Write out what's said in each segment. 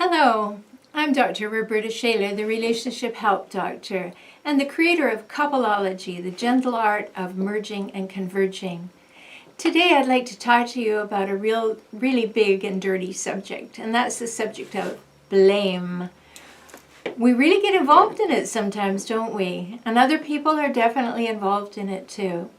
Hello, I'm Dr. Rhoberta Shaler, the Relationship Help Doctor, and the creator of Coupleology, the gentle art of merging and converging. Today I'd like to talk to you about a really big and dirty subject, and that's the subject of blame. We really get involved in it sometimes, don't we? And other people are definitely involved in it too.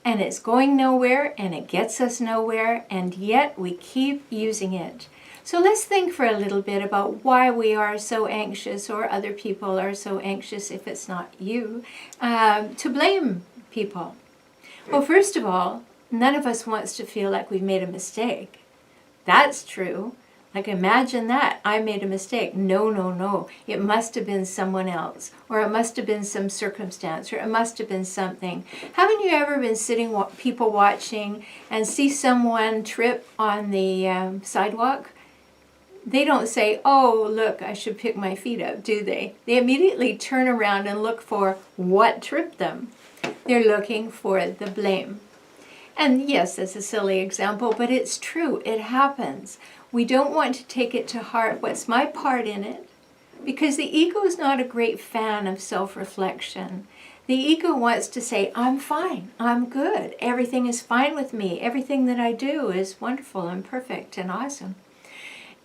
And it's going nowhere, and it gets us nowhere, and yet we keep using it. So let's think for a little bit about why we are so anxious, or other people are so anxious, if it's not you, to blame people. Well, first of all, none of us wants to feel like we've made a mistake. That's true. Like, imagine that. I made a mistake. No. It must have been someone else, or it must have been some circumstance, or it must have been something. Haven't you ever been sitting, people watching, and see someone trip on the sidewalk? They don't say, oh, look, I should pick my feet up, do they? They immediately turn around and look for what tripped them. They're looking for the blame. And yes, that's a silly example, but it's true. It happens. We don't want to take it to heart. What's my part in it? Because the ego is not a great fan of self-reflection. The ego wants to say, I'm fine, I'm good, everything is fine with me, everything that I do is wonderful and perfect and awesome.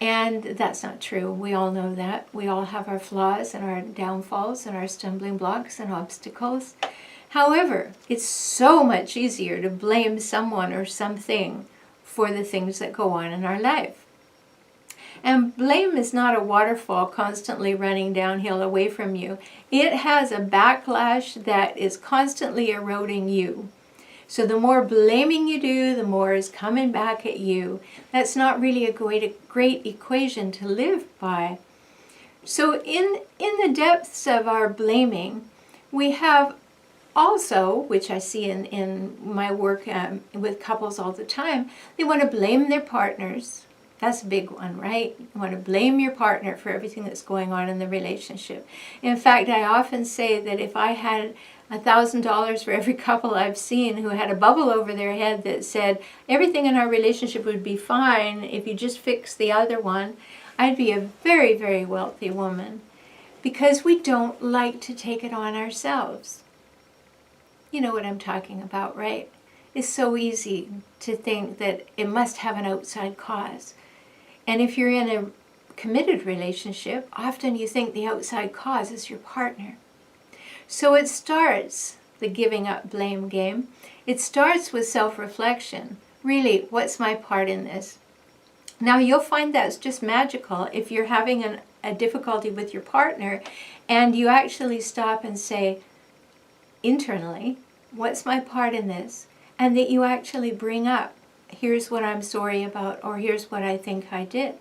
And that's not true. We all know that. We all have our flaws and our downfalls and our stumbling blocks and obstacles. However, it's so much easier to blame someone or something for the things that go on in our life. And blame is not a waterfall constantly running downhill away from you. It has a backlash that is constantly eroding you. So the more blaming you do, the more is coming back at you. That's not really a great equation to live by. So in the depths of our blaming, we have also, which I see in my work with couples all the time, they want to blame their partners. That's a big one, right? You want to blame your partner for everything that's going on in the relationship. In fact, I often say that if I had $1,000 for every couple I've seen who had a bubble over their head that said everything in our relationship would be fine if you just fix the other one, I'd be a very, very wealthy woman, because we don't like to take it on ourselves. You know what I'm talking about, right? It's so easy to think that it must have an outside cause. And if you're in a committed relationship, often you think the outside cause is your partner. So it starts, the giving up blame game, it starts with self-reflection. Really, what's my part in this? Now you'll find that's just magical if you're having a difficulty with your partner and you actually stop and say, internally, what's my part in this? And that you actually bring up, here's what I'm sorry about, or here's what I think I did.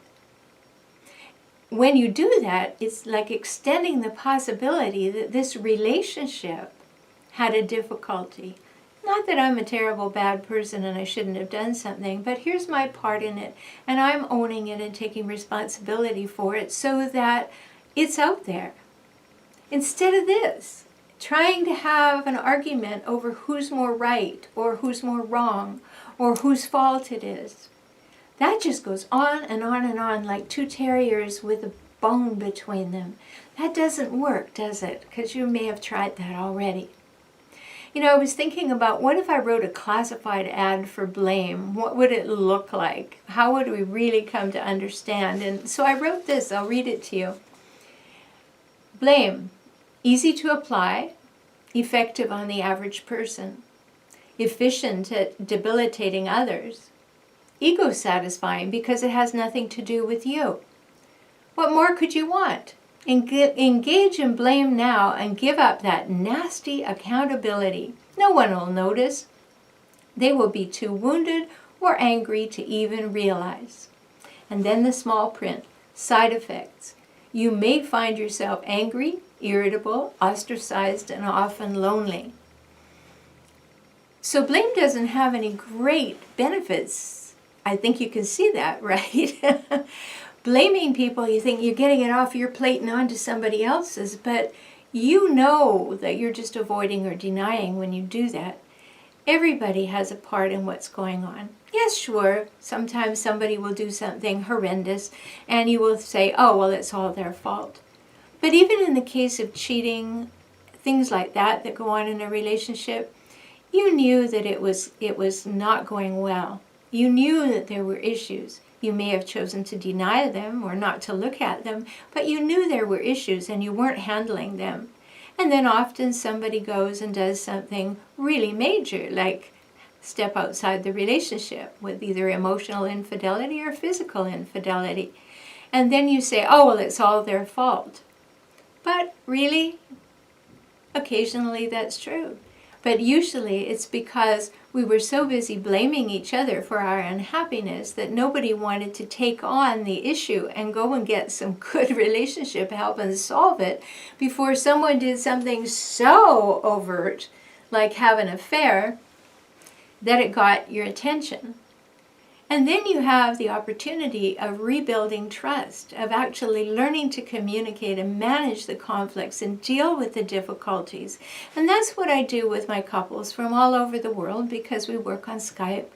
When you do that, it's like extending the possibility that this relationship had a difficulty. Not that I'm a terrible bad person and I shouldn't have done something, but here's my part in it, and I'm owning it and taking responsibility for it so that it's out there. Instead of this, trying to have an argument over who's more right or who's more wrong or whose fault it is. That just goes on and on and on like two terriers with a bone between them. That doesn't work, does it? Because you may have tried that already. You know, I was thinking about, what if I wrote a classified ad for blame? What would it look like? How would we really come to understand? And so I wrote this. I'll read it to you. Blame. Easy to apply, effective on the average person, efficient at debilitating others, ego-satisfying because it has nothing to do with you. What more could you want? Engage in blame now and give up that nasty accountability. No one will notice. They will be too wounded or angry to even realize. And then the small print, side effects. You may find yourself angry, irritable, ostracized, and often lonely. So blame doesn't have any great benefits. I think you can see that, right? Blaming people, you think you're getting it off your plate and onto somebody else's, but you know that you're just avoiding or denying when you do that. Everybody has a part in what's going on. Yes, sure, sometimes somebody will do something horrendous and you will say, oh, well, it's all their fault. But even in the case of cheating, things like that go on in a relationship, you knew that it was not going well. You knew that there were issues. You may have chosen to deny them or not to look at them, but you knew there were issues and you weren't handling them. And then often somebody goes and does something really major, like step outside the relationship with either emotional infidelity or physical infidelity. And then you say, oh, well, it's all their fault. But really, occasionally that's true. But usually it's because we were so busy blaming each other for our unhappiness that nobody wanted to take on the issue and go and get some good relationship help and solve it before someone did something so overt, like have an affair, that it got your attention. And then you have the opportunity of rebuilding trust, of actually learning to communicate and manage the conflicts and deal with the difficulties. And that's what I do with my couples from all over the world, because we work on Skype,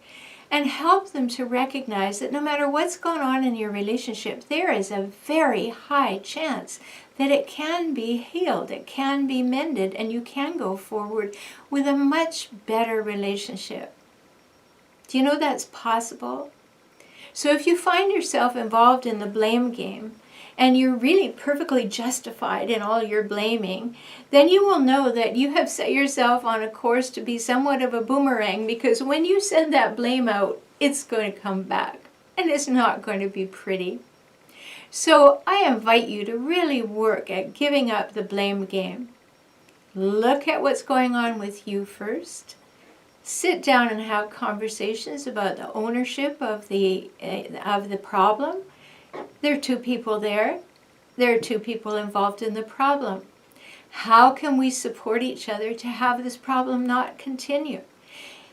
and help them to recognize that no matter what's going on in your relationship, there is a very high chance that it can be healed, it can be mended, and you can go forward with a much better relationship. Do you know that's possible? So if you find yourself involved in the blame game, and you're really perfectly justified in all your blaming, then you will know that you have set yourself on a course to be somewhat of a boomerang, because when you send that blame out, it's going to come back, and it's not going to be pretty. So I invite you to really work at giving up the blame game. Look at what's going on with you first. Sit down and have conversations about the ownership of the problem. There are two people there. There are two people involved in the problem. How can we support each other to have this problem not continue?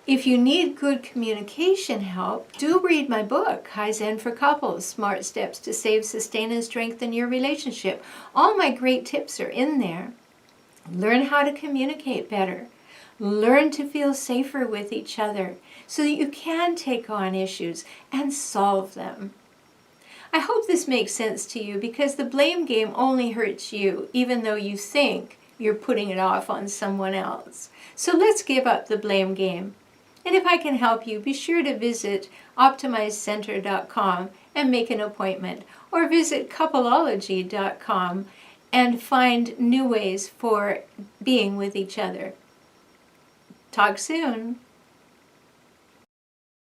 If you need good communication help, do read my book, Kaizen for Couples, Smart Steps to Save, Sustain, and Strengthen Your Relationship. All my great tips are in there. Learn how to communicate better. Learn to feel safer with each other so that you can take on issues and solve them. I hope this makes sense to you, because the blame game only hurts you, even though you think you're putting it off on someone else. So let's give up the blame game. And if I can help you, be sure to visit optimizecenter.com and make an appointment, or visit coupleology.com and find new ways for being with each other. Talk soon.